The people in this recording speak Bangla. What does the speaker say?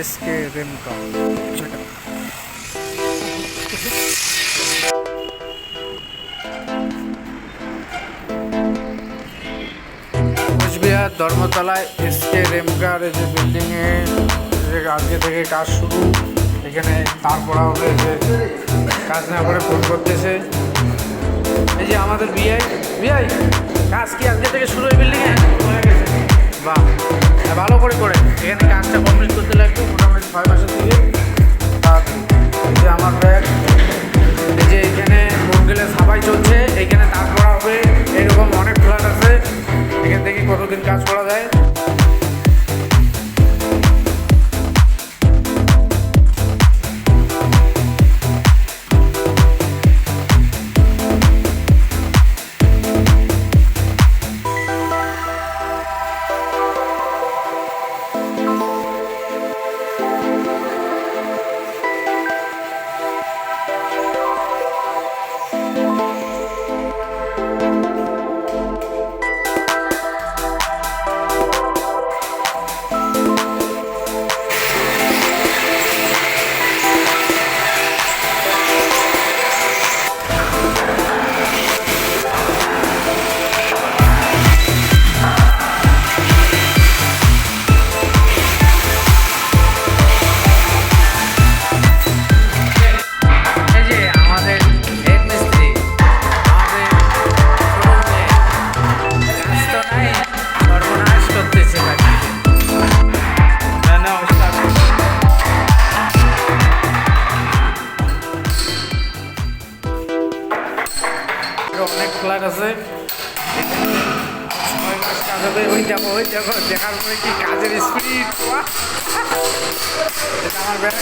এসকে রেমকা। কোচবিহার ধর্মতলায় এসকে রেমকার এই যে বিল্ডিংয়ে আজকে থেকে কাজ শুরু। এখানে তার পড়া হবে, যে কাজ না করে ফোন করতেছে। এই যে আমাদের বিআই কাজ কি আজকে থেকে শুরু এই বিল্ডিংয়ে? বাহ, ভালো করে এখানে কাজটা কমপ্লিট করতে লাগবে মোটামুটি 6 মাসের দিকে। আর এই যে আমার ব্যাগ, এই যে এখানে মোরগেলে সাফাই চলছে, এইখানে তার পড়া হবে। এরকম অনেক ফ্ল্যাট আছে, এখান থেকে কতদিন কাজ করা যায়। অনেক ফ্ল্যাট আছে, 6 মাস কাজ হবে। ওই দেখো দেখার পরে কি কাজের স্পিড। আমার ব্যাগ